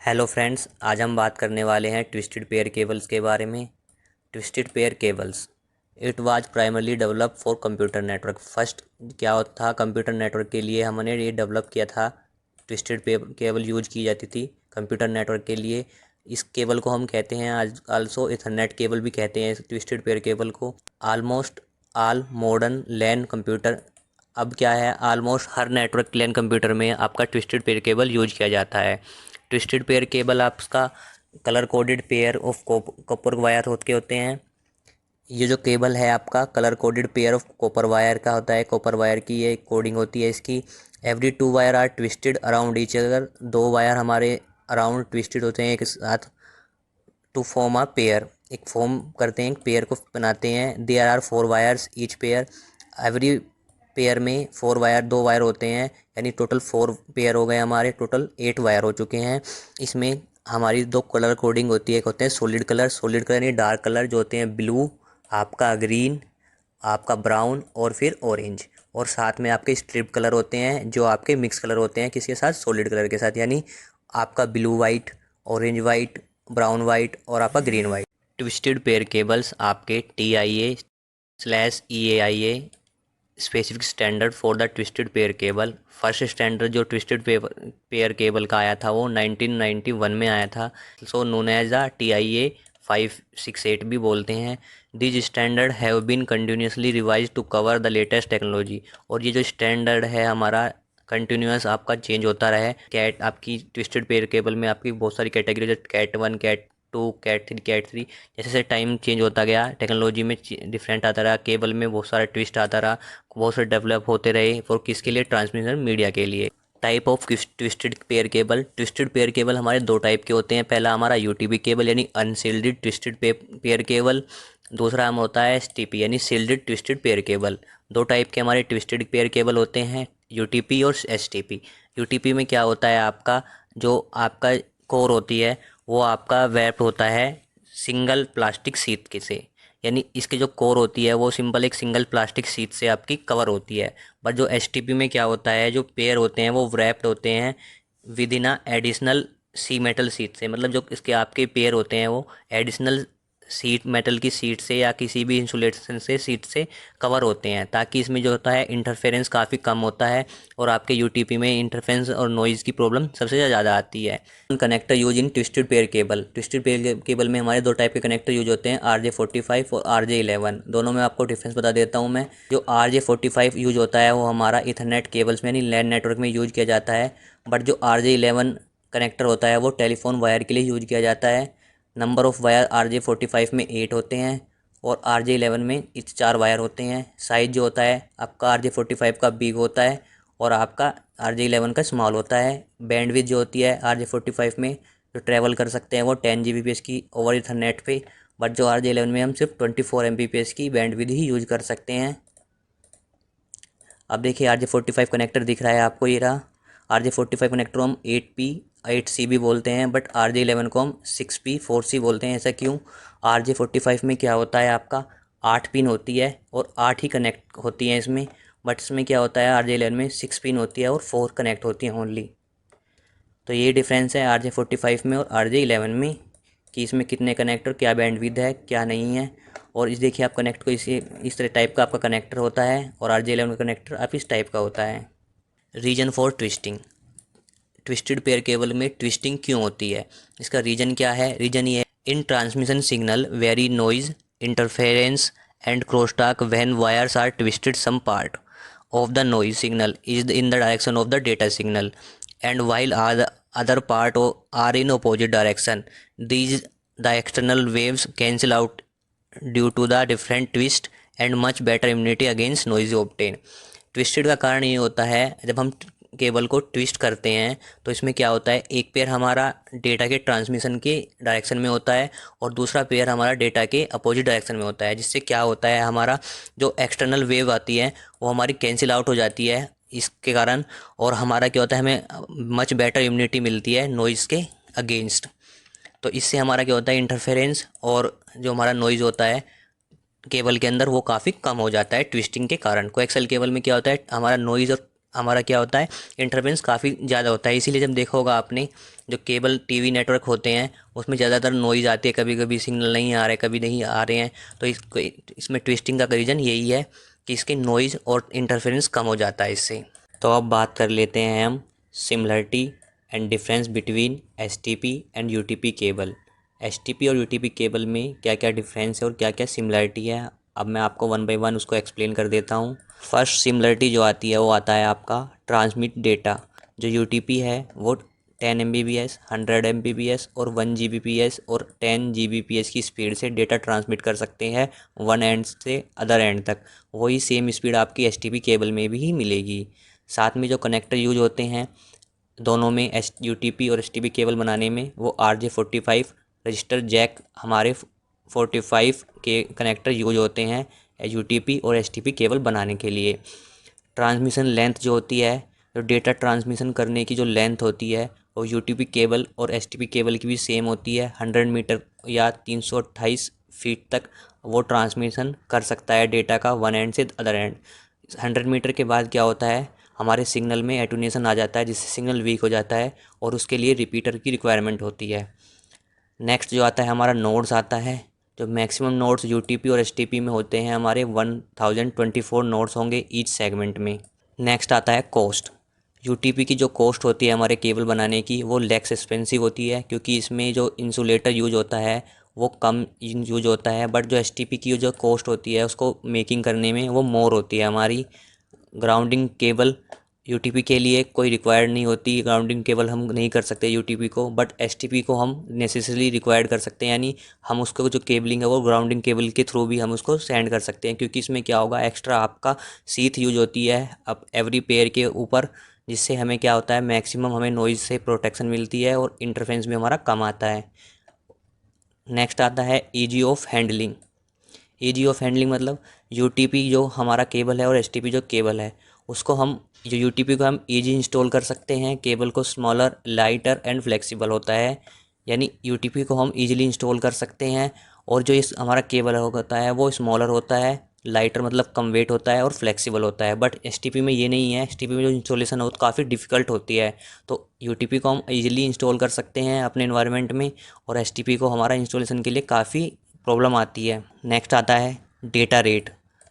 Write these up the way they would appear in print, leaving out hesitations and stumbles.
Hello friends, आज हम बात करने वाले हैं ट्विस्टेड पेयर केबल्स के बारे में। Twisted pair cables it was primarily develop for computer network. First क्या था, कंप्यूटर नेटवर्क के लिए हमने ये डेवलप किया था। ट्विस्टेड पेयर केबल यूज की जाती थी कंप्यूटर नेटवर्क के लिए। इस केबल को हम कहते हैं आज आल्सो इथरनेट केबल भी कहते हैं इस ट्विस्टेड पेयर केबल को। ऑलमोस्ट ऑल मॉडर्न लैन कंप्यूटर, अब क्या है, ऑलमोस्ट हर नेटवर्क लैन कंप्यूटर में आपका ट्विस्टेड पेयर केबल यूज किया जाता है। ट्विस्टेड पेयर केबल आपका colour coded pair of copper wire होते हैं। ये जो केबल है आपका colour coded pair of copper wire का होता है। कॉपर वायर की ये कोडिंग होती है इसकी। Every two wire are twisted around each other, दो वायर हमारे अराउंड ट्विस्टेड होते हैं एक साथ टू फॉर्म अ पेयर, एक फॉर्म करते हैं, एक पेयर को बनाते हैं। There are four wires each pair, every pair में फोर वायर, दो वायर होते हैं, यानी टोटल फोर पेयर हो गए हमारे, टोटल 8 वायर हो चुके हैं। इसमें हमारी दो कलर कोडिंग होती है, एक होते हैं सॉलिड कलर यानी डार्क कलर जो होते हैं ब्लू, आपका ग्रीन, आपका ब्राउन और फिर ऑरेंज, और साथ में आपके स्ट्रिप कलर होते हैं जो आपके मिक्स कलर होते हैं किसके साथ, सॉलिड कलर के साथ, यानी आपका blue white, orange white, brown white और आपका green white. Twisted pair cables आपके TIA/EAIA specific standard for the twisted pair cable. First standard जो ट्विस्टेड पेयर केबल का आया था वो 1991 में आया था। So known as the TIA 568 भी बोलते हैं। This standard have been continuously revise to cover the latest technology. और ये जो स्टैंडर्ड है हमारा कंटिन्यूस आपका चेंज होता रहा है। कैट आपकी ट्विस्टेड पेयर केबल में आपकी बहुत सारी कैटेगरी, जैसे कैट 1, कैट 2, कैट 3, जैसे जैसे टाइम चेंज होता गया टेक्नोलॉजी में डिफरेंट आता रहा, केबल में बहुत सारा ट्विस्ट आता रहा, बहुत सारे डेवलप होते रहे। फॉर किसके लिए, ट्रांसमिशन मीडिया के लिए। Type of twisted pair cable. Twisted pair cable हमारे दो टाइप के होते हैं। पहला हमारा UTP केबल यानी अनसील्डेड ट्विस्टेड पेयर केबल। दूसरा हम होता है STP यानी सील्डेड ट्विस्टेड पेयर केबल। दो टाइप के हमारे ट्विस्टेड पेयर केबल होते हैं, UTP और STP। UTP में क्या होता है, आपका जो आपका कोर होती है वो आपका रैप्ड होता है सिंगल प्लास्टिक शीट के से, यानी इसके जो कोर होती है वो सिंपल एक सिंगल प्लास्टिक शीट से आपकी कवर होती है। बट जो STP में क्या होता है, जो पेयर होते हैं वो रैप्ड होते हैं विद इन अ एडिशनल सी मेटल शीट से, मतलब जो इसके आपके पेयर होते हैं वो एडिशनल सीट मेटल की सीट से या किसी भी इंसुलेशन से सीट से कवर होते हैं, ताकि इसमें जो होता है इंटरफेरेंस काफ़ी कम होता है और आपके UTP में इंटरफेरेंस और नॉइज़ की प्रॉब्लम सबसे ज़्यादा आती है। Connector use in twisted pair cable. Twisted pair cable में हमारे दो टाइप के कनेक्टर यूज होते हैं, RJ45 और RJ11। दोनों में आपको डिफरेंस बता देता हूँ मैं। जो RJ45 यूज होता है वो हमारा इथरनेट केबल्स में यानी लैन नेटवर्क में यूज किया जाता है। बट जो RJ11 कनेक्टर होता है वो टेलीफोन वायर के लिए यूज किया जाता है। नंबर ऑफ़ वायर RJ45 में 8 होते हैं और RJ11 में इस 4 वायर होते हैं। साइज़ जो होता है आपका RJ45 का बिग होता है और आपका RJ11 का स्मॉल होता है। बैंडविड्थ जो होती है RJ45 में जो ट्रैवल कर सकते हैं वो 10 Gbps की ओवर इथरनेट पे, बट जो RJ11 में हम सिर्फ 24 Mbps की बैंडविड्थ ही यूज कर सकते हैं। अब देखिए RJ45 कनेक्टर दिख रहा है आपको, ये रहा। RJ45 कनेक्टर को हम 8P 8C भी बोलते हैं, बट RJ11 को हम 6P 4C बोलते हैं। ऐसा क्यों? RJ45 में क्या होता है, आपका 8 पिन होती है और 8 ही कनेक्ट होती हैं इसमें। बट इसमें क्या होता है, RJ11 में 6 पिन होती है और 4 कनेक्ट होती हैं ओनली। तो ये डिफरेंस है RJ45 में और RJ11 में, कि इसमें कितने कनेक्टर, क्या बैंडविड्थ है, क्या नहीं है। और इस देखिए आप कनेक्ट को इस तरह टाइप का आपका कनेक्टर होता है और RJ11 का कनेक्टर आप इस टाइप का होता है। Reason for twisting. Twisted pair cable में ट्विस्टिंग क्यों होती है, इसका रीजन क्या है? रीजन ये है, in transmission signal very noise interference and crosstalk when wires are twisted, some part of the noise signal is in the direction of the data signal and while other are in opposite direction. These the external waves cancel out due to the different twist and much better immunity against noise obtain. Twisted का कारण ये होता है, जब हम cable को twist करते हैं तो इसमें क्या होता है, एक पेयर हमारा डेटा के ट्रांसमिशन के डायरेक्शन में होता है और दूसरा पेयर हमारा डेटा के अपोजिट डायरेक्शन में होता है, जिससे क्या होता है, हमारा जो एक्सटर्नल वेव आती है वो हमारी कैंसिल आउट हो जाती है इसके कारण, और हमारा क्या होता है, हमें मच बेटर इम्यूनिटी मिलती है नॉइज़ के अगेंस्ट। तो इससे हमारा क्या होता है, इंटरफेरेंस और जो हमारा नॉइज़ होता है केबल के अंदर वो काफ़ी कम हो जाता है ट्विस्टिंग के कारण। कोएक्सियल केबल में क्या होता है, हमारा नॉइज़ और हमारा क्या होता है, इंटरफेरेंस काफ़ी ज़्यादा होता है। इसीलिए जब देखा होगा आपने, जो केबल टीवी नेटवर्क होते हैं उसमें ज़्यादातर नॉइज़ आती है, कभी कभी सिग्नल नहीं आ रहे, कभी नहीं आ रहे हैं। तो इसमें ट्विस्टिंग का रीज़न यही है कि इसकी नॉइज़ और इंटरफेरेंस कम हो जाता है इससे। तो अब बात कर लेते हैं हम similarity and difference between STP and UTP cable. STP और यूटीपी केबल में क्या क्या डिफरेंस है और क्या क्या सिमिलरिटी है, अब मैं आपको वन बाय वन उसको एक्सप्लेन कर देता हूँ। फर्स्ट सिमिलरिटी जो आती है वो आता है आपका ट्रांसमिट डेटा। जो यूटीपी है वो 10 Mbps, 100 Mbps और 1 Gbps और 10 Gbps की स्पीड से डेटा ट्रांसमिट कर सकते हैं वन एंड से अदर एंड तक। वही सेम स्पीड आपकी एसटीपी केबल में भी मिलेगी। साथ में जो कनेक्टर यूज होते हैं दोनों में, एस यूटीपी और एसटीपी केबल बनाने में, वो RJ45 रजिस्टर जैक हमारे 45 के कनेक्टर यूज होते हैं यूटीपी और एसटीपी केबल बनाने के लिए। ट्रांसमिशन लेंथ जो होती है, जो डेटा ट्रांसमिशन करने की जो लेंथ होती है, वो यूटीपी केबल और एसटीपी केबल की भी सेम होती है। 100 मीटर या 328 फीट तक वो ट्रांसमिशन कर सकता है डेटा का वन एंड से अदर एंड। 100 मीटर के बाद क्या होता है, हमारे सिग्नल में एटूनेशन आ जाता है जिससे सिग्नल वीक हो जाता है और उसके लिए रिपीटर की रिक्वायरमेंट होती है। नेक्स्ट जो आता है हमारा नोड्स आता है। जो मैक्सिमम नोड्स यूटीपी और एसटीपी में होते हैं हमारे 1024 नोड्स होंगे ईच सेगमेंट में। नेक्स्ट आता है कॉस्ट। यूटीपी की जो कॉस्ट होती है हमारे केबल बनाने की, वो लेस एक्सपेंसिव होती है क्योंकि इसमें जो इंसुलेटर यूज होता है वो कम यूज होता है। बट जो एसटीपी की जो कॉस्ट होती है उसको मेकिंग करने में वो मोर होती है हमारी। ग्राउंडिंग केबल यूटीपी के लिए कोई रिक्वायर्ड नहीं होती, ग्राउंडिंग केबल हम नहीं कर सकते यूटीपी को, बट एसटीपी को हम नेसेसरी रिक्वायर्ड कर सकते हैं। यानी हम उसको जो केबलिंग है वो ग्राउंडिंग केबल के थ्रू भी हम उसको सेंड कर सकते हैं, क्योंकि इसमें क्या होगा, एक्स्ट्रा आपका सीथ यूज होती है अब एवरी पेयर के ऊपर, जिससे हमें क्या होता है, मैक्सिमम हमें नॉइज़ से प्रोटेक्शन मिलती है और इंटरफेरेंस भी हमारा कम आता है। नेक्स्ट आता है easy of handling. Easy of handling मतलब यूटीपी जो हमारा केबल है और एसटीपी जो केबल है उसको हम, जो यूटीपी को हम ईजी इंस्टॉल कर सकते हैं। केबल को स्मॉलर, लाइटर एंड फ्लेक्सिबल होता है, यानी यूटीपी को हम ईजिली इंस्टॉल कर सकते हैं। और जो इस हमारा केबल होता है वो स्मॉलर होता है, लाइटर मतलब कम वेट होता है और फ्लेक्सिबल होता है। बट एसटीपी में ये नहीं है, एसटीपी में जो इंस्टॉलेशन हो काफ़ी डिफ़िकल्ट होती है। तो यूटीपी को हम ईजिली इंस्टॉल कर सकते हैं अपने इन्वायरमेंट में, और एसटीपी को हमारा इंस्टॉलेशन के लिए काफ़ी प्रॉब्लम आती है। नेक्स्ट आता है डेटा रेट।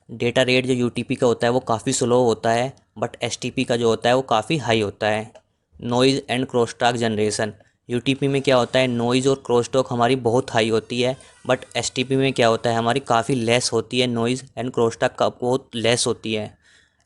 डेटा रेट जो यूटीपी का होता है वो काफ़ी स्लो होता है, बट एसटीपी का जो होता है वो काफ़ी हाई होता है। Noise and crosstalk generation. UTP में क्या होता है, नॉइज़ और क्रॉसटॉक हमारी बहुत हाई होती है, बट एसटीपी में क्या होता है, हमारी काफ़ी लेस होती है, नॉइज़ एंड क्रॉसटॉक का बहुत लेस होती है।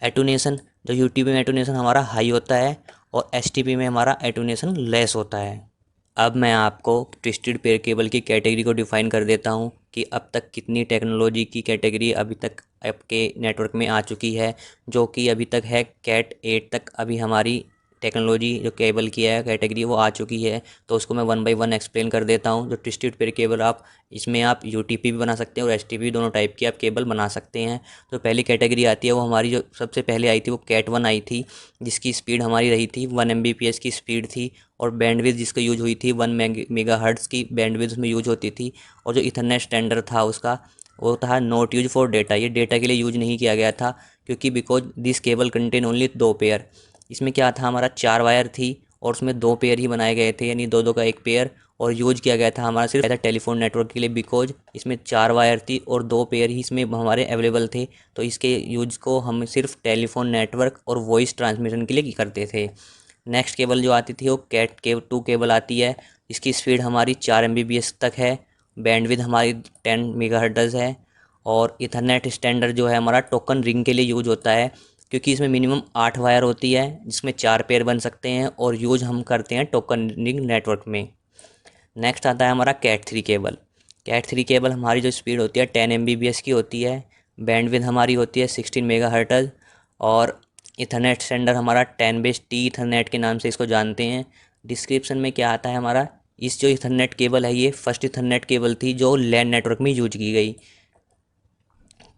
एटूनेशन, जो यूटीपी में एटूनेशन हमारा हाई होता है और एसटीपी में हमारा एटूनेशन लेस होता है। अब मैं आपको ट्विस्टेड पेयर केबल की कैटेगरी को डिफ़ाइन कर देता हूँ कि अब तक कितनी टेक्नोलॉजी की कैटेगरी अभी तक आपके नेटवर्क में आ चुकी है, जो कि अभी तक है कैट 8 तक अभी हमारी टेक्नोलॉजी जो केबल की है कैटेगरी वो आ चुकी है। तो उसको मैं वन बाय वन एक्सप्लेन कर देता हूँ। जो ट्विस्टेड पेयर केबल, आप इसमें आप यूटीपी भी बना सकते हैं और एसटीपी, दोनों टाइप की आप केबल बना सकते हैं। तो पहली कैटेगरी आती है वो हमारी, जो सबसे पहले आई थी वो कैट 1 आई थी, जिसकी स्पीड हमारी रही थी 1 Mbps की स्पीड थी, और बैंडविड्थ जिसका यूज हुई थी 1 मेगाहर्ट्ज़ की बैंडविड्थ उसमें यूज होती थी। और जो इथरनेट स्टैंडर्ड था उसका, वो था नॉट यूज फॉर डेटा। ये डेटा के लिए यूज नहीं किया गया था, क्योंकि because this cable contain only 2 pair. इसमें क्या था, हमारा 4 वायर थी और उसमें 2 पेयर ही बनाए गए थे, यानी दो दो का एक पेयर, और यूज किया गया था हमारा सिर्फ टेलीफोन नेटवर्क के लिए, बिकॉज इसमें 4 वायर थी और 2 पेयर ही इसमें हमारे अवेलेबल थे। तो इसके यूज को हम सिर्फ टेलीफोन नेटवर्क और वॉइस ट्रांसमिशन के लिए करते थे। नेक्स्ट केबल जो आती थी वो कैट के 2 केबल आती है। इसकी स्पीड हमारी 4 Mbps तक है, बैंडविड्थ हमारी 10 मेगाहर्ट्ज़ है, और इथरनेट स्टैंडर्ड जो है हमारा टोकन रिंग के लिए यूज होता है, क्योंकि इसमें मिनिमम 8 वायर होती है जिसमें 4 पेयर बन सकते हैं, और यूज हम करते हैं टोकन रिंग नेटवर्क में। नेक्स्ट आता है हमारा कैट 3 केबल। कैट 3 केबल हमारी जो स्पीड होती है 10 Mbps की होती है, बैंडविड्थ हमारी होती है 16 मेगाहर्ट्ज़, और इथरनेट स्टैंडर्ड हमारा 10 इथरनेट के नाम से इसको जानते हैं। डिस्क्रिप्शन में क्या आता है हमारा, इस जो इथरनेट केबल है ये फर्स्ट इथरनेट केबल थी जो लैन नेटवर्क में यूज की गई।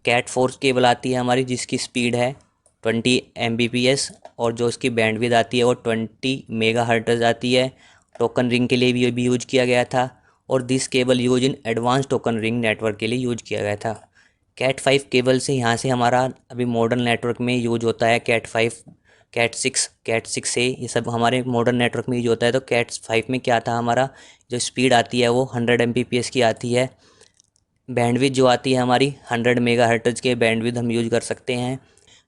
कैट 4 केबल आती है हमारी, जिसकी स्पीड है 20 Mbps, और जो उसकी बैंडविड्थ आती है वो 20 मेगाहर्ट्ज़ आती है। टोकन रिंग के लिए भी यूज किया गया था, और this cable use in advance token ring network के लिए यूज किया गया था। कैट 5 केबल से यहाँ से हमारा अभी मॉडर्न नेटवर्क में यूज होता है कैट 5 कैट 6 ए, ये सब हमारे मॉडर्न नेटवर्क में यूज होता है। तो कैट 5 में क्या था, हमारा जो स्पीड आती है वो 100 Mbps की आती है। बैंडविड्थ जो आती है हमारी 100 मेगाहर्ट्ज़ के बैंडविड्थ हम यूज कर सकते हैं।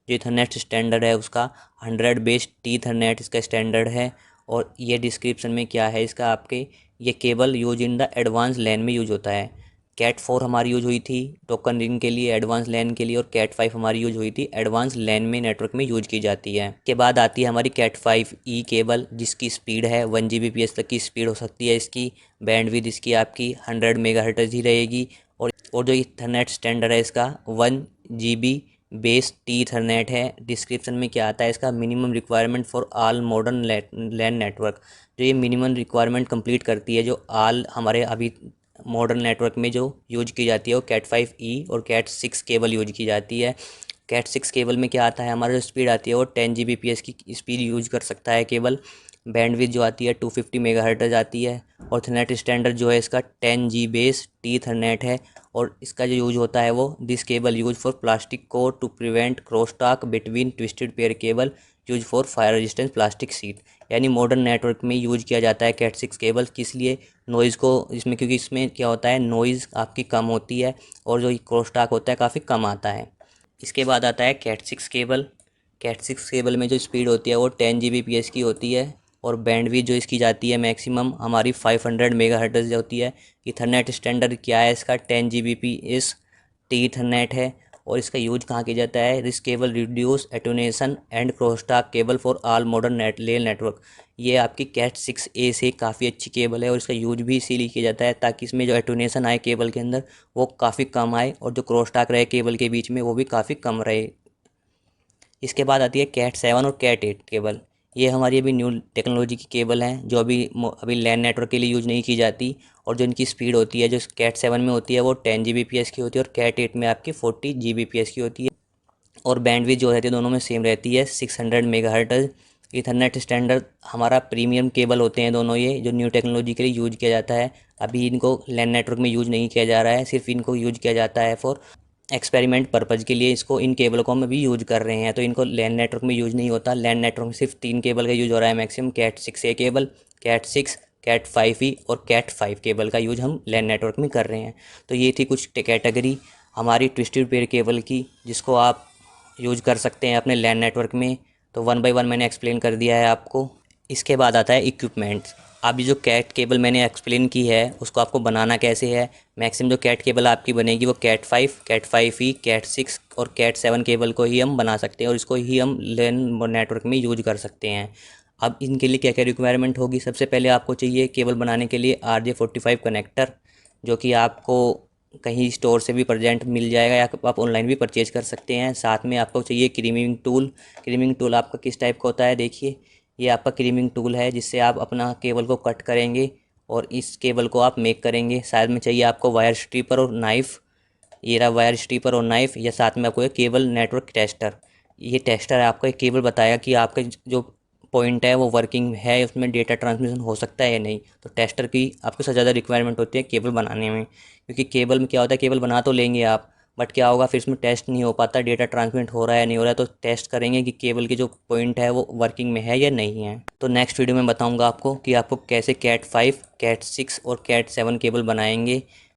जो ईथरनेट स्टैंडर्ड है उसका 100 बेस टी ईथरनेट इसका स्टैंडर्ड है। और ये डिस्क्रिप्शन में क्या है इसका, आपके ये cable use in the advance LAN में यूज होता है। कैट 4 हमारी यूज हुई थी टोकन रिंग के लिए, एडवांस लैन के लिए, और कैट 5 हमारी यूज हुई थी एडवांस लैन में नेटवर्क में यूज की जाती है। के बाद आती है हमारी कैट 5 ई केबल, जिसकी स्पीड है 1 Gbps तक की स्पीड हो सकती है इसकी। बैंडविड्थ इसकी आपकी 100 मेगाहर्ट्ज़ ही रहेगी। और जो ईथरनेट स्टैंडर्ड है इसका 1 GB बेस टी ईथरनेट है। डिस्क्रिप्शन में क्या आता है इसका, minimum requirement for all modern LAN network. जो ये मिनिमम रिक्वायरमेंट कंप्लीट करती है, जो ऑल हमारे अभी मॉडर्न नेटवर्क में जो यूज की जाती है वो कैट 5 ई और कैट 6 केबल यूज की जाती है। कैट 6 केबल में क्या आता है, हमारा जो स्पीड आती है वो 10 Gbps की स्पीड यूज कर सकता है केबल। बैंडविड्थ जो आती है 250 मेगाहर्ट्ज़ आती है। और ईथरनेट स्टैंडर्ड जो है इसका 10G बेस टी ईथरनेट है। और इसका जो यूज होता है वो, this cable use for plastic core to prevent cross talk between twisted pair cable use for fire resistance plastic sheet. यानी मॉडर्न नेटवर्क में यूज किया जाता है कैट 6 केबल, किस लिए, नॉइज़ को इसमें, क्योंकि इसमें क्या होता है नॉइज़ आपकी कम होती है और जो क्रॉस टॉक होता है काफ़ी कम आता है। इसके बाद आता है कैट 6 केबल। कैट 6 केबल में जो स्पीड होती है वो 10 Gbps की होती है। और बैंडविड्थ जो इसकी जाती है मैक्सिमम हमारी 500 मेगाहर्ट्ज़ होती है। ईथरनेट स्टैंडर्ड क्या है इसका, 10 Gbps टी ईथरनेट है। और इसका यूज कहाँ किया जाता है, this cable reduce attenuation and crosstalk cable for all modern rail network. ये आपकी कैट 6 ए से काफ़ी अच्छी केबल है और इसका यूज भी इसीलिए किया जाता है ताकि इसमें जो एटोनेशन आए केबल के अंदर वो काफ़ी कम आए, और जो क्रॉसटॉक रहे केबल के बीच में वो भी काफ़ी कम रहे। इसके बाद आती है कैट 7 और कैट 8 केबल। ये हमारी अभी न्यू टेक्नोलॉजी की केबल हैं जो अभी लैन नेटवर्क के लिए यूज़ नहीं की जाती। और जो इनकी स्पीड होती है, जो कैट 7 में होती है वो 10 Gbps की होती है और कैट 8 में आपकी 40 Gbps की होती है। और बैंडविड्थ जो रहती है दोनों में सेम रहती है 600 मेगाहर्ट्ज़। ईथरनेट स्टैंडर्ड हमारा प्रीमियम केबल होते हैं दोनों, ये जो न्यू टेक्नोलॉजी के लिए यूज किया जाता है। अभी इनको लैन नेटवर्क में यूज नहीं किया जा रहा है, सिर्फ इनको यूज किया जाता है फॉर एक्सपेरिमेंट पर्पज़ के लिए। इसको इन केबल को हम अभी यूज कर रहे हैं, तो इनको लैन नेटवर्क में यूज नहीं होता। लैन नेटवर्क में सिर्फ 3 केबल का यूज हो रहा है मैक्सिमम, कैट 6 ए केबल, कैट 6, कैट 5 ई और कैट 5 केबल का यूज हम लैन नेटवर्क में कर रहे हैं। तो ये थी कुछ कैटेगरी हमारी ट्विस्टेड पेयर केबल की, जिसको आप यूज कर सकते हैं अपने लैन नेटवर्क में। तो 1 बाय 1 मैंने एक्सप्लेन कर दिया है आपको। इसके बाद आता है इक्विपमेंट्स। अब ये जो कैट केबल मैंने एक्सप्लेन की है उसको आपको बनाना कैसे है। मैक्सिमम जो कैट केबल आपकी बनेगी वो कैट 5, कैट 5 ई, कैट 6 और कैट 7 केबल को ही हम बना सकते हैं और इसको ही हम लैन नेटवर्क में यूज कर सकते हैं। अब इनके लिए क्या क्या रिक्वायरमेंट होगी, सबसे पहले आपको चाहिए केबल बनाने के लिए RJ45 कनेक्टर, जो कि आपको कहीं स्टोर से भी प्रेजेंट मिल जाएगा या आप ऑनलाइन भी परचेज कर सकते हैं। साथ में आपको चाहिए क्रीमिंग टूल। क्रीमिंग टूल आपका किस टाइप का होता है, देखिए ये आपका क्रीमिंग टूल है जिससे आप अपना केबल को कट करेंगे और इस केबल को आप मेक करेंगे। साथ में चाहिए आपको वायर स्ट्रिपर और नाइफ़, ये रहा वायर स्ट्रिपर और नाइफ़। या साथ में आपको एक केबल नेटवर्क टेस्टर, ये टेस्टर है आपका एक केबल बताएगा कि आपका जो पॉइंट है वो वर्किंग है, उसमें डेटा ट्रांसमिशन हो सकता है या नहीं। तो टेस्टर की आपको सबसे ज़्यादा रिक्वायरमेंट होती है केबल बनाने में, क्योंकि केबल में क्या होता है, केबल बना तो लेंगे आप, बट क्या होगा फिर इसमें टेस्ट नहीं हो पाता, डेटा ट्रांसमिट हो रहा है नहीं हो रहा है। तो टेस्ट करेंगे कि केबल की जो पॉइंट है वो वर्किंग में है या नहीं है। तो नेक्स्ट वीडियो में बताऊंगा आपको कि आपको कैसे कैट 5, कैट 6 और कैट 7 केबल बनाएंगे।